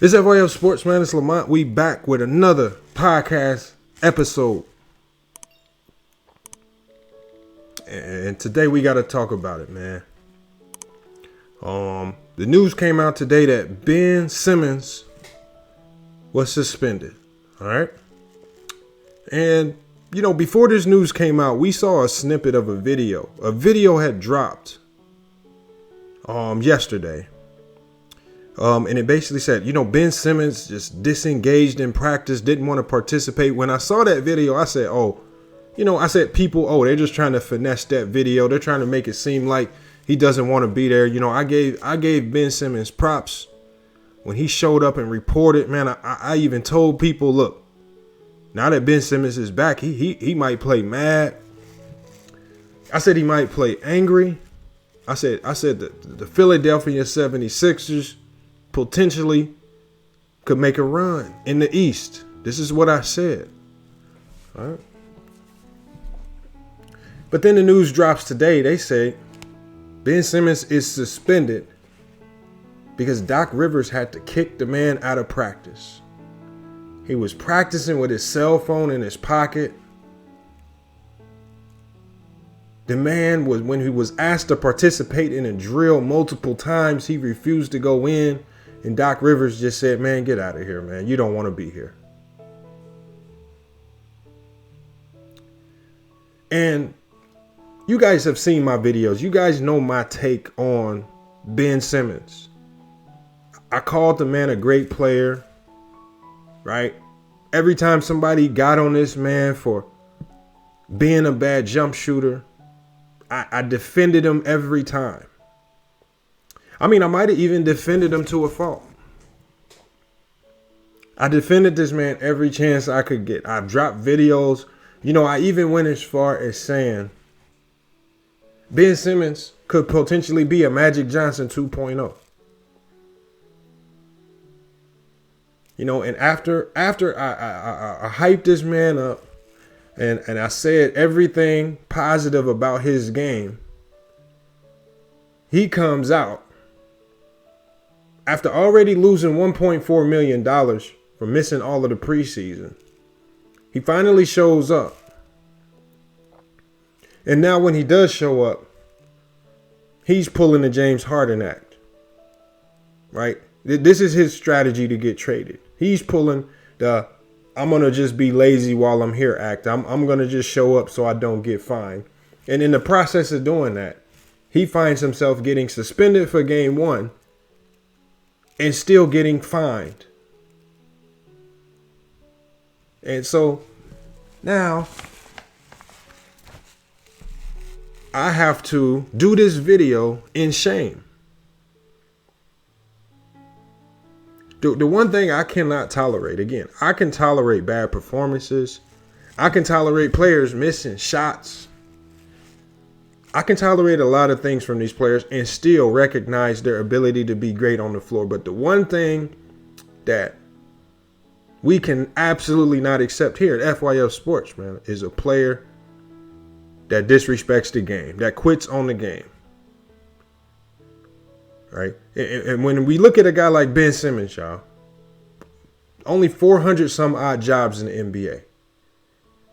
It's FYF Sports, man. It's Lamont. We back with another podcast episode. And today we got to talk about it, man. The news came out today that Ben Simmons was suspended. All right. And, you know, before this news came out, we saw a snippet of a video. A video had dropped yesterday. And it basically said, you know, Ben Simmons just disengaged in practice, didn't want to participate. When I saw that video, I said, they're just trying to finesse that video. They're trying to make it seem like he doesn't want to be there. You know, I gave Ben Simmons props when he showed up and reported. Man, I even told people, look, now that Ben Simmons is back, he might play mad. I said he might play angry. I said the Philadelphia 76ers potentially could make a run in the East. This is what I said. All right. But then the news drops today. They say Ben Simmons is suspended because Doc Rivers had to kick the man out of practice. He was practicing with his cell phone in his pocket. The man was, when he was asked to participate in a drill multiple times, he refused to go in. And Doc Rivers just said, man, get out of here, man. You don't want to be here. And you guys have seen my videos. You guys know my take on Ben Simmons. I called the man a great player, right? Every time somebody got on this man for being a bad jump shooter, I defended him every time. I mean, I might have even defended him to a fault. I defended this man every chance I could get. I've dropped videos. You know, I even went as far as saying Ben Simmons could potentially be a Magic Johnson 2.0. You know, and after I hyped this man up and I said everything positive about his game, he comes out after already losing $1.4 million for missing all of the preseason. He finally shows up. And now when he does show up, he's pulling the James Harden act. Right? This is his strategy to get traded. He's pulling the I'm going to just be lazy while I'm here act. I'm going to just show up so I don't get fined. And in the process of doing that, he finds himself getting suspended for game one and still getting fined. And so now I have to do this video in shame. The one thing I cannot tolerate, again, I can tolerate bad performances. I can tolerate players missing shots. I can tolerate a lot of things from these players and still recognize their ability to be great on the floor. But the one thing that we can absolutely not accept here at FYF Sports, man, is a player that disrespects the game, that quits on the game. Right? And when we look at a guy like Ben Simmons, y'all, only 400 some odd jobs in the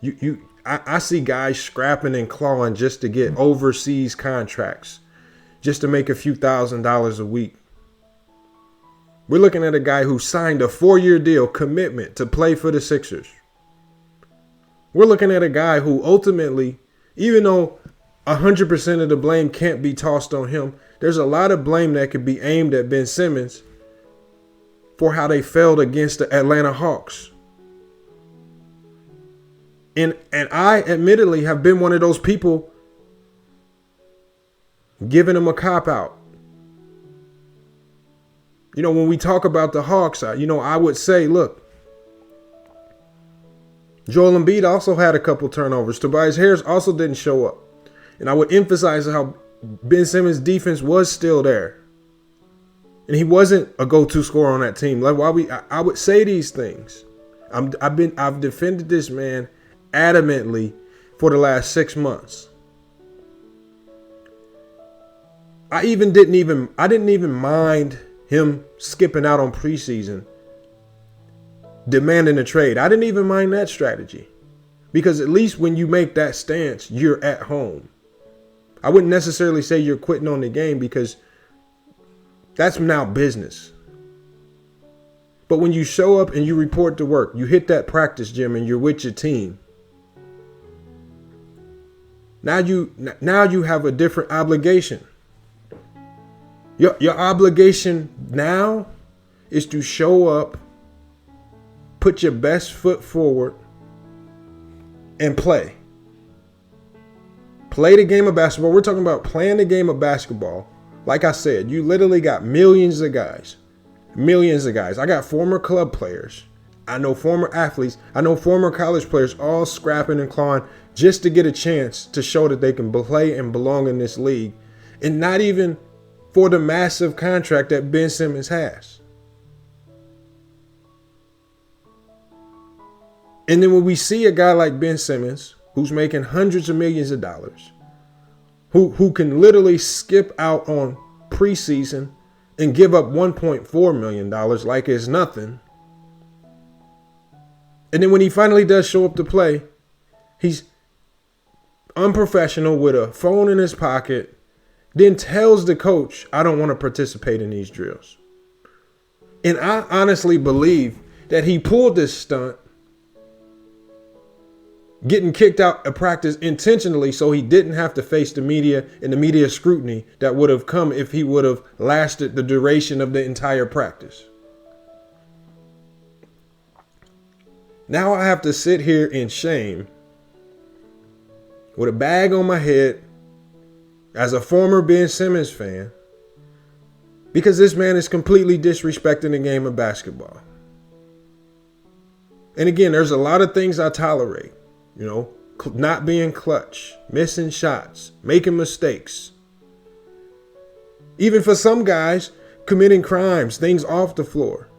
NBA. I see guys scrapping and clawing just to get overseas contracts, just to make a few $1,000s a week. We're looking at a guy who signed a 4-year deal commitment to play for the Sixers. We're looking at a guy who ultimately, even though 100% of the blame can't be tossed on him, there's a lot of blame that could be aimed at Ben Simmons for how they failed against the Atlanta Hawks. And I admittedly have been one of those people giving him a cop-out. You know, when we talk about the Hawks, I would say, look, Joel Embiid also had a couple turnovers. Tobias Harris also didn't show up. And I would emphasize how Ben Simmons' defense was still there. And he wasn't a go-to scorer on that team. Like I would say these things. I've defended this man adamantly for the last 6 months. I didn't even mind him skipping out on preseason demanding a trade. I didn't even mind that strategy, because at least when you make that stance, you're at home. I wouldn't necessarily say you're quitting on the game, because that's now business. But when you show up and you report to work, you hit that practice gym and you're with your team. Now you have a different obligation. Your obligation now is to show up, put your best foot forward, and play. Play the game of basketball. We're talking about playing the game of basketball. Like I said, you literally got millions of guys. Millions of guys. I got former club players. I know former athletes. I know former college players, all scrapping and clawing just to get a chance to show that they can play and belong in this league. And not even for the massive contract that Ben Simmons has. And then when we see a guy like Ben Simmons, who's making hundreds of millions of dollars, who can literally skip out on preseason and give up $1.4 million like it's nothing. And then when he finally does show up to play, he's unprofessional with a phone in his pocket, then tells the coach, I don't want to participate in these drills. And I honestly believe that he pulled this stunt, getting kicked out of practice intentionally so he didn't have to face the media and the media scrutiny that would have come if he would have lasted the duration of the entire practice. Now I have to sit here in shame with a bag on my head as a former Ben Simmons fan, because this man is completely disrespecting the game of basketball. And again, there's a lot of things I tolerate. You know, not being clutch, missing shots, making mistakes. Even for some guys, committing crimes, things off the floor.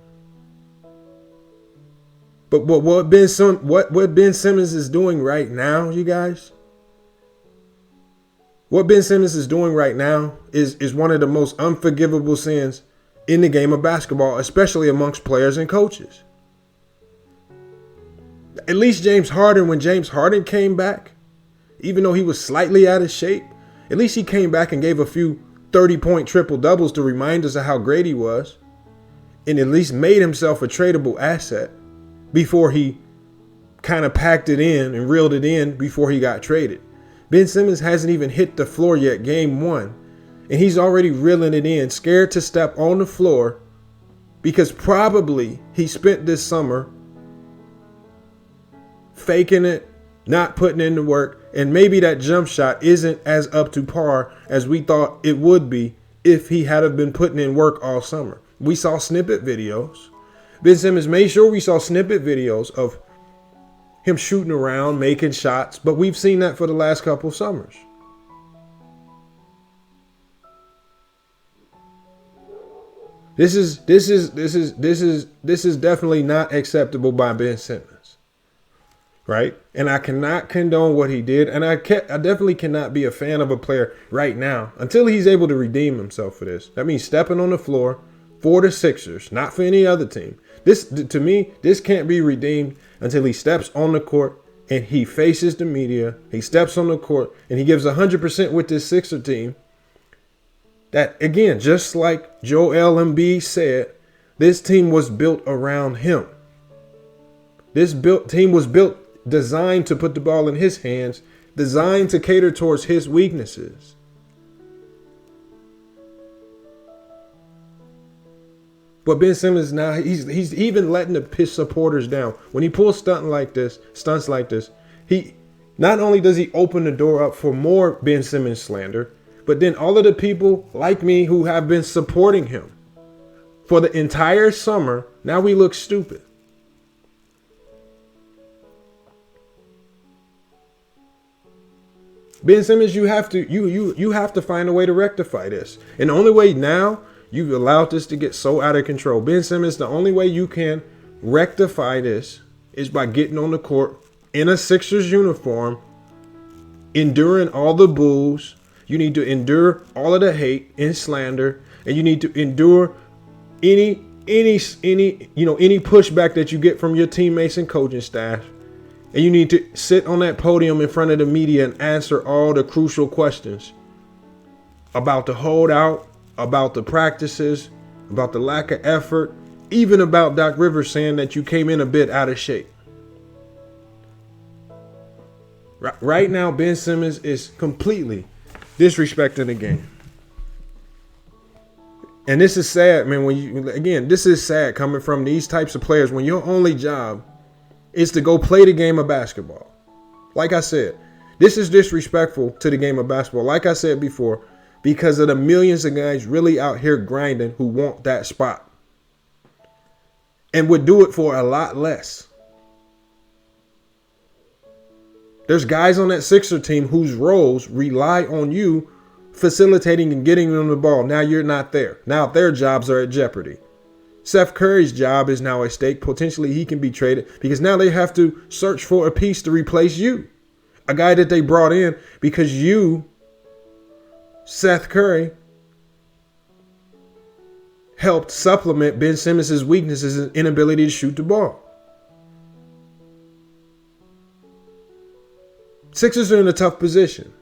But what Ben Simmons is doing right now, you guys, what Ben Simmons is doing right now is one of the most unforgivable sins in the game of basketball, especially amongst players and coaches. At least James Harden, when James Harden came back, even though he was slightly out of shape, at least he came back and gave a few 30-point triple-doubles to remind us of how great he was, and at least made himself a tradable asset before he kind of packed it in and reeled it in before he got traded. Ben Simmons hasn't even hit the floor yet, game one, and he's already reeling it in, scared to step on the floor because probably he spent this summer faking it, not putting in the work, and maybe that jump shot isn't as up to par as we thought it would be if he had have been putting in work all summer. We saw snippet videos. Ben Simmons made sure we saw snippet videos of him shooting around, making shots, but we've seen that for the last couple summers. This is definitely not acceptable by Ben Simmons. Right? And I cannot condone what he did. And I definitely cannot be a fan of a player right now until he's able to redeem himself for this. That means stepping on the floor for the Sixers, not for any other team. This, to me, this can't be redeemed until he steps on the court and he faces the media. He steps on the court and he gives 100% with this Sixer team. That, again, just like Joel Embiid said, this team was built around him. This team was designed to put the ball in his hands, designed to cater towards his weaknesses. But Ben Simmons now, he's even letting the supporters down. When he pulls stunts like this, he not only does he open the door up for more Ben Simmons slander, but then all of the people like me who have been supporting him for the entire summer, now we look stupid. Ben Simmons, you have to find a way to rectify this. And the only way now, you've allowed this to get so out of control. Ben Simmons, the only way you can rectify this is by getting on the court in a Sixers uniform, enduring all the boos. You need to endure all of the hate and slander, and you need to endure any any pushback that you get from your teammates and coaching staff. And you need to sit on that podium in front of the media and answer all the crucial questions about the holdout, about the practices, about the lack of effort, even about Doc Rivers saying that you came in a bit out of shape. Right now, Ben Simmons is completely disrespecting the game. And this is sad, man. This is sad coming from these types of players when your only job is to go play the game of basketball. Like I said, this is disrespectful to the game of basketball. Like I said before, because of the millions of guys really out here grinding who want that spot and would do it for a lot less. There's guys on that Sixer team whose roles rely on you facilitating and getting them the ball. Now you're not there. Now their jobs are at jeopardy. Seth Curry's job is now at stake. Potentially he can be traded because now they have to search for a piece to replace you. A guy that they brought in because you, Seth Curry, helped supplement Ben Simmons' weaknesses and inability to shoot the ball. Sixers are in a tough position.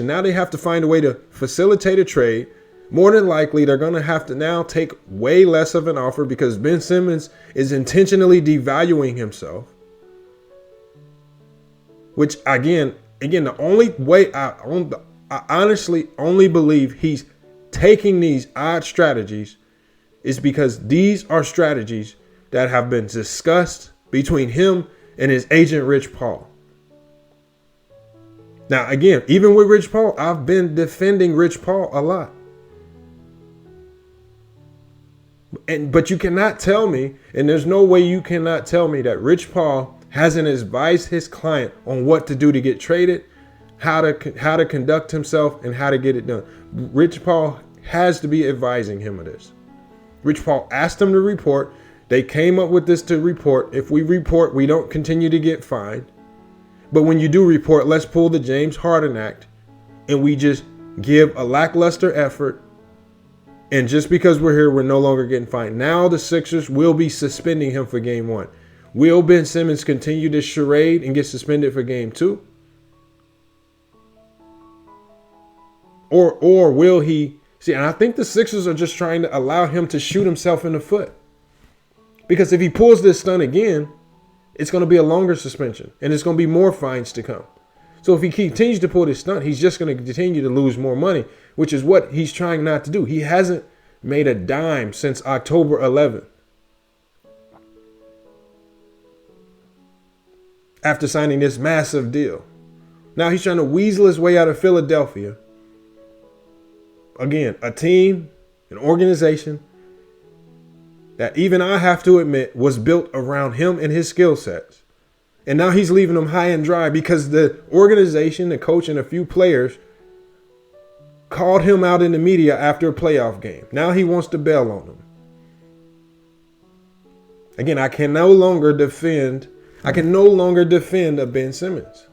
Now they have to find a way to facilitate a trade. More than likely, they're going to have to now take way less of an offer because Ben Simmons is intentionally devaluing himself. Which, again, the only way I honestly only believe he's taking these odd strategies is because these are strategies that have been discussed between him and his agent, Rich Paul. Now, again, even with Rich Paul, I've been defending Rich Paul a lot. But you cannot tell me, and there's no way you cannot tell me that Rich Paul hasn't advised his client on what to do to get traded, how to conduct himself, and how to get it done. Rich Paul has to be advising him of this. Rich Paul asked him to report. They came up with this to report. If we report, we don't continue to get fined. But when you do report, let's pull the James Harden Act and we just give a lackluster effort. And just because we're here, we're no longer getting fined. Now the Sixers will be suspending him for game 1. Will Ben Simmons continue this charade and get suspended for game 2? Or will he? See, and I think the Sixers are just trying to allow him to shoot himself in the foot. Because if he pulls this stunt again, it's going to be a longer suspension. And it's going to be more fines to come. So if he continues to pull this stunt, he's just going to continue to lose more money, which is what he's trying not to do. He hasn't made a dime since October 11th. After signing this massive deal. Now he's trying to weasel his way out of Philadelphia. Again, a team, an organization that even I have to admit was built around him and his skill sets. And now he's leaving them high and dry because the organization, the coach, and a few players called him out in the media after a playoff game. Now he wants to bail on them. Again, I can no longer defend a Ben Simmons.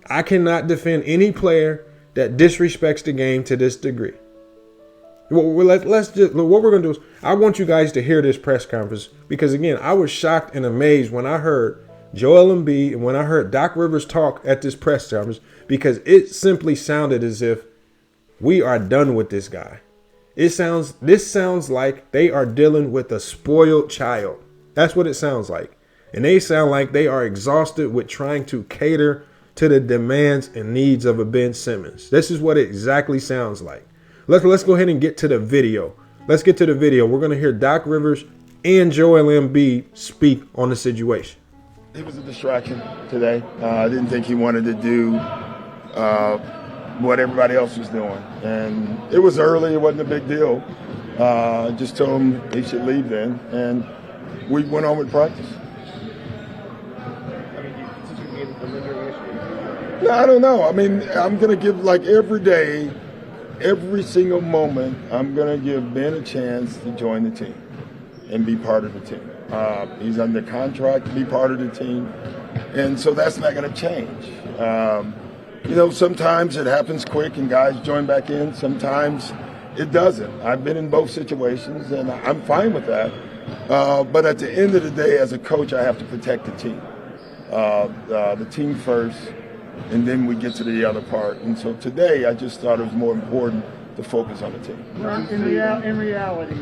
I cannot defend any player that disrespects the game to this degree. What we're going to do is I want you guys to hear this press conference because, again, I was shocked and amazed when I heard Joel Embiid and when I heard Doc Rivers talk at this press conference because it simply sounded as if we are done with this guy. This sounds like they are dealing with a spoiled child. That's what it sounds like. And they sound like they are exhausted with trying to cater to the demands and needs of a Ben Simmons. This is what it exactly sounds like. Let's go ahead and get to the video. Let's get to the video. We're going to hear Doc Rivers and Joel Embiid speak on the situation. It was a distraction today. I didn't think he wanted to do what everybody else was doing. And it was early. It wasn't a big deal. I just told him he should leave then. And we went on with practice. No, I don't know. I mean, I'm going to give, like, every day, every single moment, I'm going to give Ben a chance to join the team and be part of the team. He's under contract to be part of the team, and so that's not going to change. Sometimes it happens quick and guys join back in. Sometimes It doesn't. I've been in both situations, and I'm fine with that. But at the end of the day, as a coach, I have to protect the team. The team first, and then we get to the other part. And so today, I just thought it was more important to focus on the team. In reality,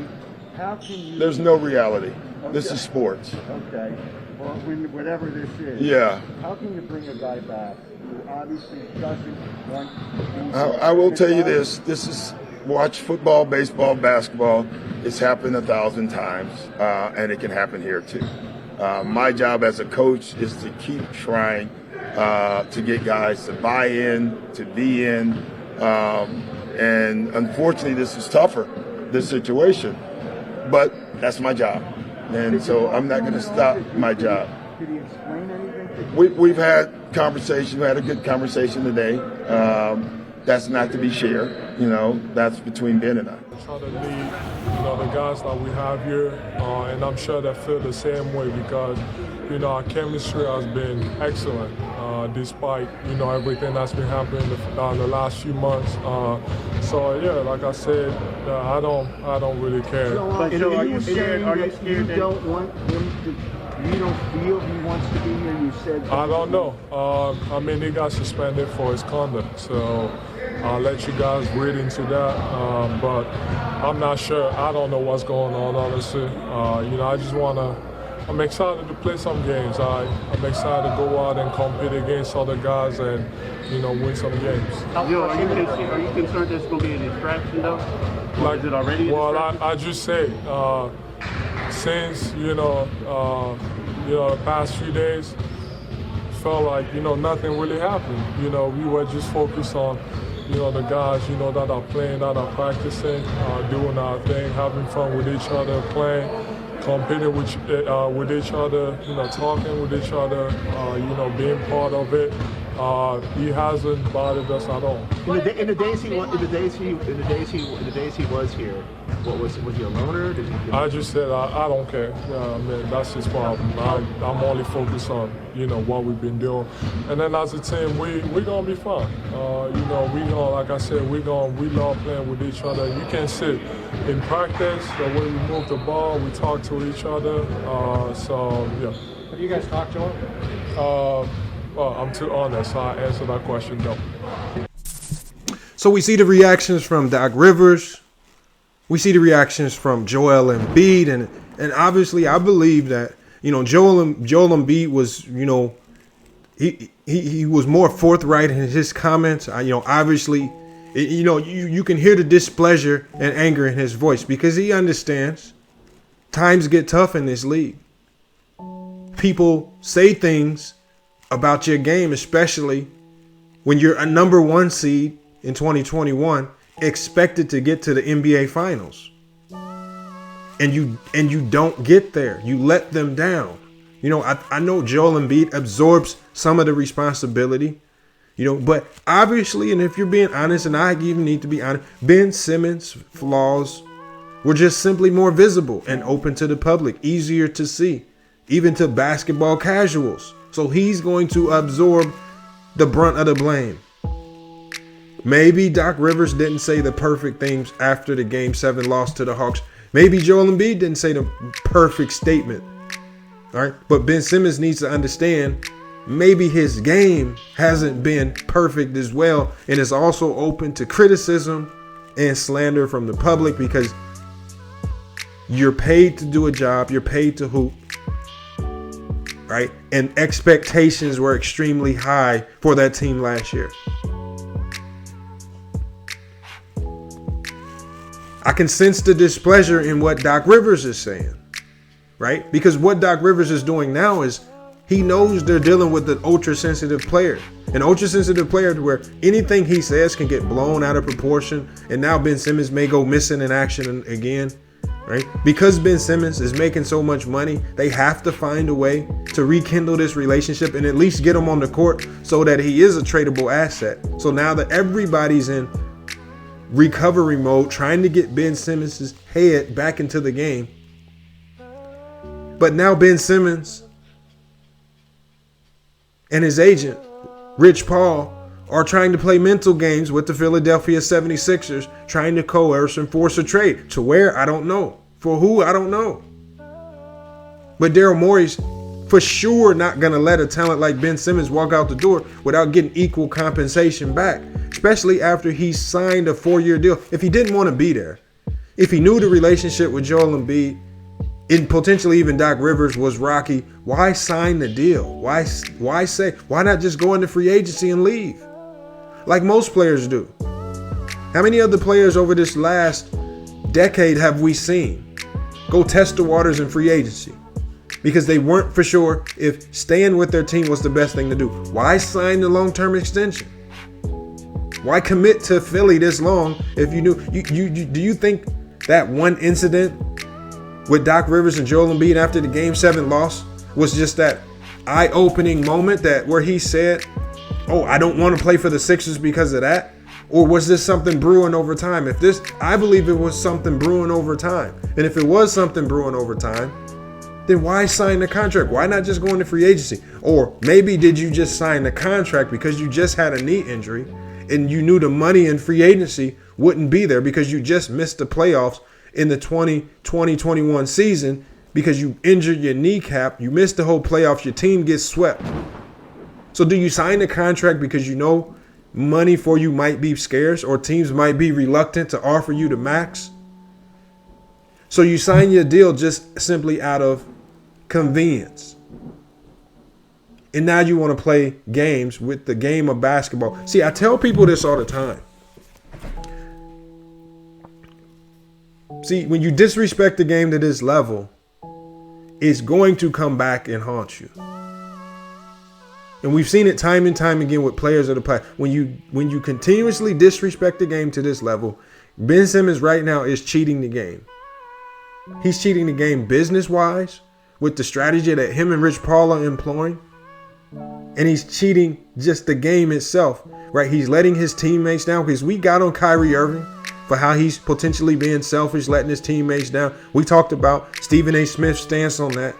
how can you... There's no reality. Okay. This is sports. Okay. Well, whatever this is. Yeah. How can you bring a guy back who obviously doesn't want to be... I will tell you this. This is... Watch football, baseball, basketball. It's happened 1,000 times, and it can happen here too. My job as a coach is to keep trying to get guys to buy in, to be in, and unfortunately this is tougher, this situation, but that's my job, and so I'm not going to stop my job. Did he explain anything? We've had conversation, we had a good conversation today. That's not to be shared, that's between Ben and I. Try to lead, the guys that we have here, and I'm sure they feel the same way because, our chemistry has been excellent, despite, everything that's been happening in the last few months. So yeah, like I said, I don't really care. So are you saying that you don't want him to? You don't feel he wants to be here? You said. I don't know. He got suspended for his conduct, so I'll let you guys read into that. But I'm not sure. I don't know what's going on, honestly. I'm excited to play some games. I'm excited to go out and compete against other guys and, win some games. Are you concerned there's going to be a distraction, though? Is it already a distraction? I just say, since, the past few days, felt like, nothing really happened. We were just focused on, the guys, that are playing, that are practicing, doing our thing, having fun with each other, playing, competing with each other, talking with each other, being part of it. He hasn't bothered us at all. In the days he was here, what was he a loner? I just said I don't care. That's his problem. I'm only focused on what we've been doing, and then as a team we're gonna be fine. We gonna, like I said, we love playing with each other. You can sit in practice the way we move the ball, we talk to each other. So yeah. Have you guys talked to him? Well, I'm too honest, so I answer that question no. So we see the reactions from Doc Rivers. We see the reactions from Joel Embiid. And obviously I believe that, Joel Embiid was, he was more forthright in his comments. Obviously, you can hear the displeasure and anger in his voice because he understands times get tough in this league. People say things about your game, especially when you're a number 1 seed in 2021, expected to get to the NBA Finals, and you don't get there. You let them down. I know Joel Embiid absorbs some of the responsibility, but obviously, and if you're being honest, and I even need to be honest, Ben Simmons' flaws were just simply more visible and open to the public, easier to see, even to basketball casuals. So he's going to absorb the brunt of the blame. Maybe Doc Rivers didn't say the perfect things after the Game 7 loss to the Hawks. Maybe Joel Embiid didn't say the perfect statement. All right. But Ben Simmons needs to understand maybe his game hasn't been perfect as well. And is also open to criticism and slander from the public because you're paid to do a job. You're paid to hoop. Right? And expectations were extremely high for that team last year. I can sense the displeasure in what Doc Rivers is saying, right? Because what Doc Rivers is doing now is he knows they're dealing with an ultra-sensitive player. An ultra-sensitive player to where anything he says can get blown out of proportion. And now Ben Simmons may go missing in action again. Right? Because Ben Simmons is making so much money, they have to find a way to rekindle this relationship and at least get him on the court so that he is a tradable asset. So now that everybody's in recovery mode, trying to get Ben Simmons' head back into the game. But now Ben Simmons and his agent, Rich Paul, are trying to play mental games with the Philadelphia 76ers, trying to coerce and force a trade. To where? I don't know. For who? I don't know. But Daryl Morey's for sure not going to let a talent like Ben Simmons walk out the door without getting equal compensation back, especially after he signed a 4-year deal. If he didn't want to be there, if he knew the relationship with Joel Embiid and potentially even Doc Rivers was rocky, why sign the deal? Why not just go into free agency and leave like most players do? How many other players over this last decade have we seen go test the waters in free agency because they weren't for sure if staying with their team was the best thing to do? Why sign the long-term extension? Why commit to Philly this long if you knew? Do you think that one incident with Doc Rivers and Joel Embiid after the Game 7 loss was just that eye-opening moment that where he said, "Oh, I don't want to play for the Sixers because of that"? Or was this something brewing over time? I believe it was something brewing over time. And if it was something brewing over time, then why sign the contract? Why not just go into free agency? Or maybe did you just sign the contract because you just had a knee injury and you knew the money in free agency wouldn't be there because you just missed the playoffs in the 2020-21 season because you injured your kneecap, you missed the whole playoffs, your team gets swept. So do you sign the contract because you know money for you might be scarce or teams might be reluctant to offer you the max? So you sign your deal just simply out of convenience. And now you want to play games with the game of basketball. See, I tell people this all the time. See, when you disrespect the game to this level, it's going to come back and haunt you. And we've seen it time and time again with players of the past. When you continuously disrespect the game to this level, Ben Simmons right now is cheating the game. He's cheating the game business-wise with the strategy that him and Rich Paul are employing. And he's cheating just the game itself, right? He's letting his teammates down because we got on Kyrie Irving for how he's potentially being selfish, letting his teammates down. We talked about Stephen A. Smith's stance on that.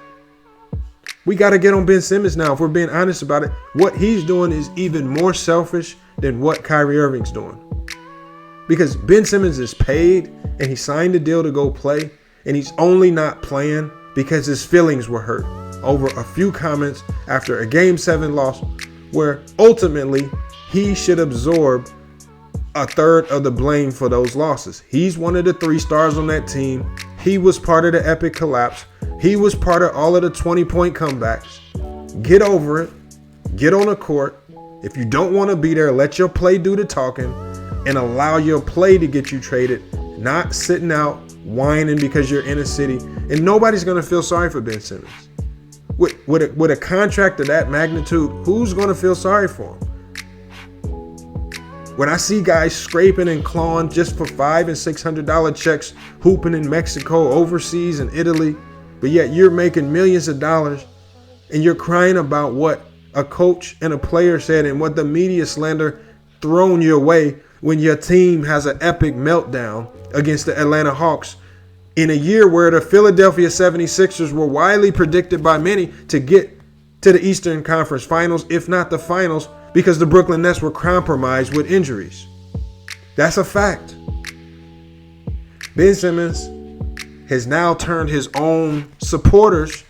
We got to get on Ben Simmons now. If we're being honest about it, what he's doing is even more selfish than what Kyrie Irving's doing. Because Ben Simmons is paid and he signed a deal to go play, and he's only not playing because his feelings were hurt over a few comments after a Game 7 loss where ultimately he should absorb a third of the blame for those losses. He's one of the 3 stars on that team. He was part of the epic collapse. He was part of all of the 20-point comebacks. Get over it. Get on the court. If you don't want to be there, let your play do the talking and allow your play to get you traded, not sitting out whining because you're in a city. And nobody's going to feel sorry for Ben Simmons. With a contract of that magnitude, who's going to feel sorry for him? When I see guys scraping and clawing just for $500 and $600 checks, hooping in Mexico, overseas, in Italy, but yet you're making millions of dollars and you're crying about what a coach and a player said and what the media slander thrown your way when your team has an epic meltdown against the Atlanta Hawks in a year where the Philadelphia 76ers were widely predicted by many to get to the Eastern Conference Finals, if not the finals, because the Brooklyn Nets were compromised with injuries. That's a fact. Ben Simmons has now turned his own supporters,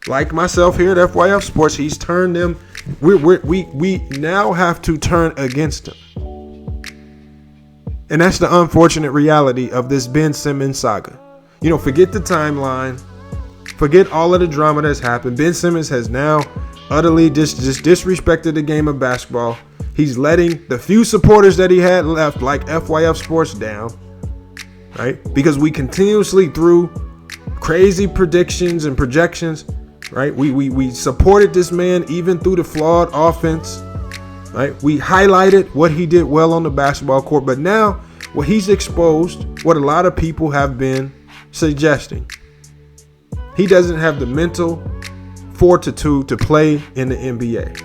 like myself here at FYF Sports, he's turned them. We now have to turn against him. And that's the unfortunate reality of this Ben Simmons saga. You know, forget the timeline. Forget all of the drama that's happened. Ben Simmons has now utterly just disrespected the game of basketball. He's letting the few supporters that he had left, like FYF Sports, down, right? Because we continuously threw crazy predictions and projections, right? We supported this man even through the flawed offense, right? We highlighted what he did well on the basketball court, but now what he's exposed, what a lot of people have been suggesting. He doesn't have the mental fortitude to play in the NBA.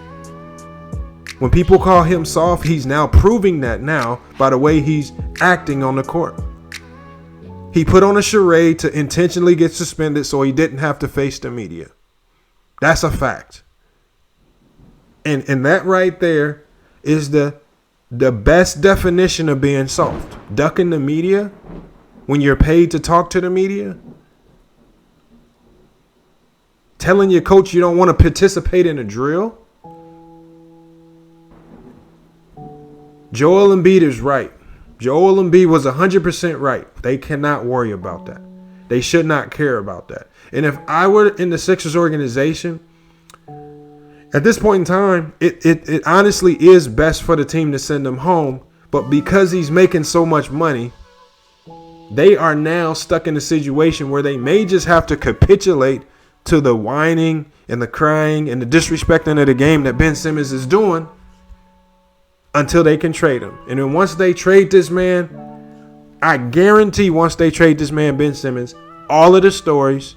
When people call him soft, he's now proving that now by the way he's acting on the court. He put on a charade to intentionally get suspended so he didn't have to face the media. That's a fact. And that right there is the best definition of being soft. Ducking the media when you're paid to talk to the media. Telling your coach you don't want to participate in a drill. Joel Embiid is right. Joel Embiid was 100% right. They cannot worry about that. They should not care about that. And if I were in the Sixers organization, at this point in time, it honestly is best for the team to send him home. But because he's making so much money, they are now stuck in a situation where they may just have to capitulate to the whining and the crying and the disrespecting of the game that Ben Simmons is doing until they can trade him. And then once they trade this man, I guarantee once they trade this man, Ben Simmons, all of the stories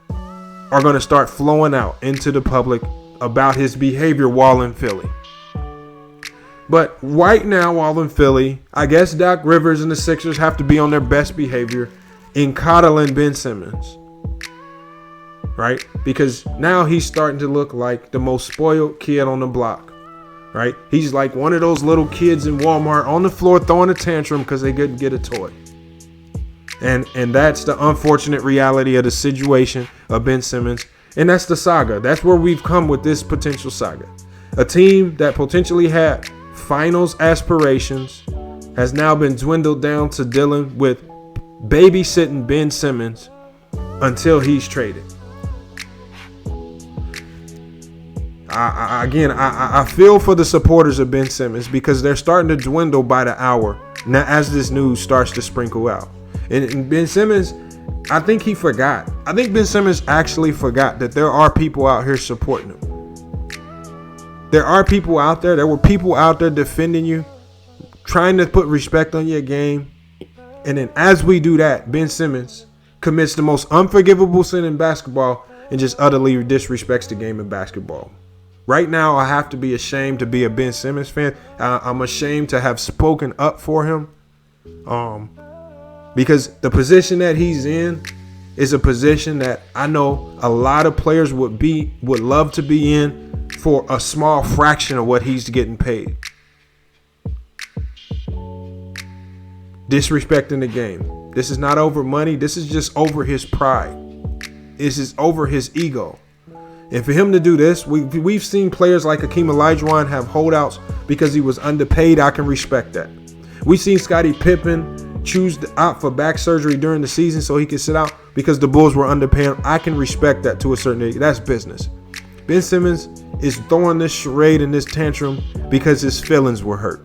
are going to start flowing out into the public about his behavior while in Philly. But right now, while in Philly, I guess Doc Rivers and the Sixers have to be on their best behavior in coddling Ben Simmons. Right? Because now he's starting to look like the most spoiled kid on the block. Right? He's like one of those little kids in Walmart on the floor throwing a tantrum because they couldn't get a toy. And that's the unfortunate reality of the situation of Ben Simmons. And that's the saga. That's where we've come with this potential saga. A team that potentially had finals aspirations has now been dwindled down to dealing with babysitting Ben Simmons until he's traded. I feel for the supporters of Ben Simmons because they're starting to dwindle by the hour now as this news starts to sprinkle out. And Ben Simmons, I think he forgot. I think Ben Simmons actually forgot that there are people out here supporting him. There are people out there. There were people out there defending you, trying to put respect on your game. And then as we do that, Ben Simmons commits the most unforgivable sin in basketball and just utterly disrespects the game of basketball. Right now, I have to be ashamed to be a Ben Simmons fan. I'm ashamed to have spoken up for him. Because the position that he's in is a position that I know a lot of players would love to be in for a small fraction of what he's getting paid. Disrespecting the game. This is not over money. This is just over his pride. This is over his ego. And for him to do this, we've seen players like Hakeem Olajuwon have holdouts because he was underpaid. I can respect that. We've seen Scottie Pippen choose to opt for back surgery during the season so he could sit out because the Bulls were underpaying. I can respect that to a certain degree. That's business. Ben Simmons is throwing this charade and this tantrum because his feelings were hurt.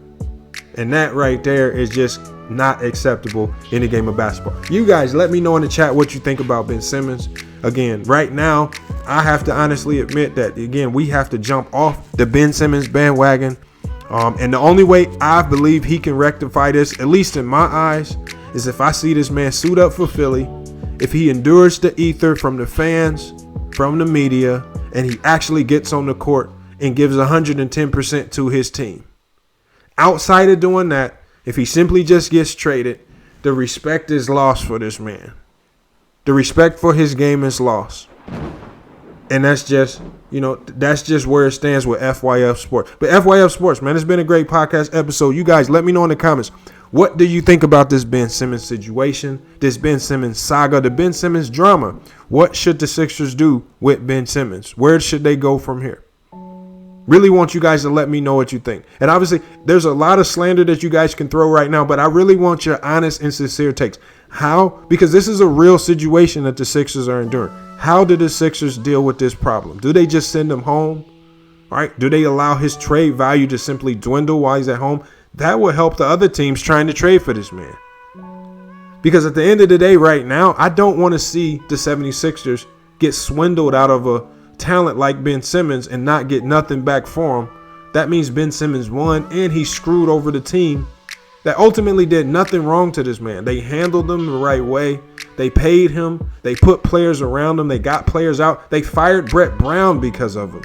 And that right there is just not acceptable in the game of basketball. You guys, let me know in the chat what you think about Ben Simmons. Again, right now, I have to honestly admit that, again, we have to jump off the Ben Simmons bandwagon. And the only way I believe he can rectify this, at least in my eyes, is if I see this man suit up for Philly, if he endures the ether from the fans, from the media, and he actually gets on the court and gives 110% to his team. Outside of doing that, if he simply just gets traded, the respect is lost for this man. The respect for his game is lost. And that's just, that's just where it stands with FYF Sports. But FYF Sports, man, it's been a great podcast episode. You guys, let me know in the comments. What do you think about this Ben Simmons situation, this Ben Simmons saga, the Ben Simmons drama? What should the Sixers do with Ben Simmons? Where should they go from here? Really want you guys to let me know what you think. And obviously, there's a lot of slander that you guys can throw right now, but I really want your honest and sincere takes. How? Because this is a real situation that the Sixers are enduring. How do the Sixers deal with this problem? Do they just send him home? Right? Do they allow his trade value to simply dwindle while he's at home? That will help the other teams trying to trade for this man. Because at the end of the day right now, I don't want to see the 76ers get swindled out of a talent like Ben Simmons and not get nothing back for him. That means Ben Simmons won and he screwed over the team that ultimately did nothing wrong to this man. They handled him the right way. They paid him. They put players around him. They got players out. They fired Brett Brown because of him.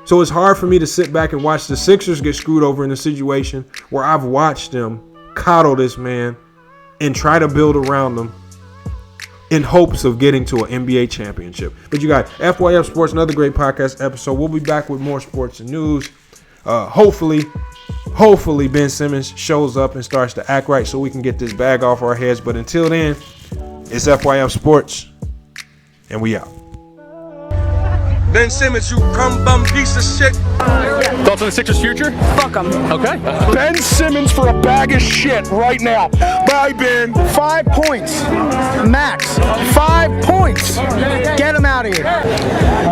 So it's hard for me to sit back and watch the Sixers get screwed over in a situation where I've watched them coddle this man and try to build around them in hopes of getting to an NBA championship. But you got FYF Sports, another great podcast episode. We'll be back with more sports and news. Hopefully Ben Simmons shows up and starts to act right so we can get this bag off our heads. But until then, it's FYF Sports, and we out. Ben Simmons, you cum bum piece of shit. Thoughts on the Sixers' future? Fuck them. Okay. Ben Simmons for a bag of shit right now. Bye, Ben. 5 points. Max. 5 points. Get him out of here.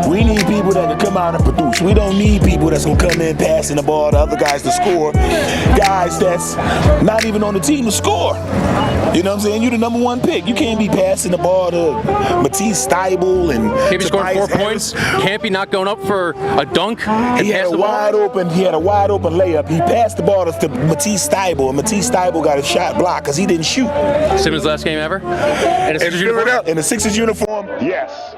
We need people that can come out and produce. We don't need people that's going to come in passing the ball to other guys to score. Guys that's not even on the team to score. You know what I'm saying? You're the number 1 pick. You can't be passing the ball to Matisse Thybulle and Can't be scoring 4 points. Can't be not going up for a dunk. He had a wide open layup. He passed the ball to Matisse Thybulle, and Matisse Thybulle got a shot blocked because he didn't shoot. Simmons' last game ever? In a Sixers uniform? In a Sixers uniform, yes.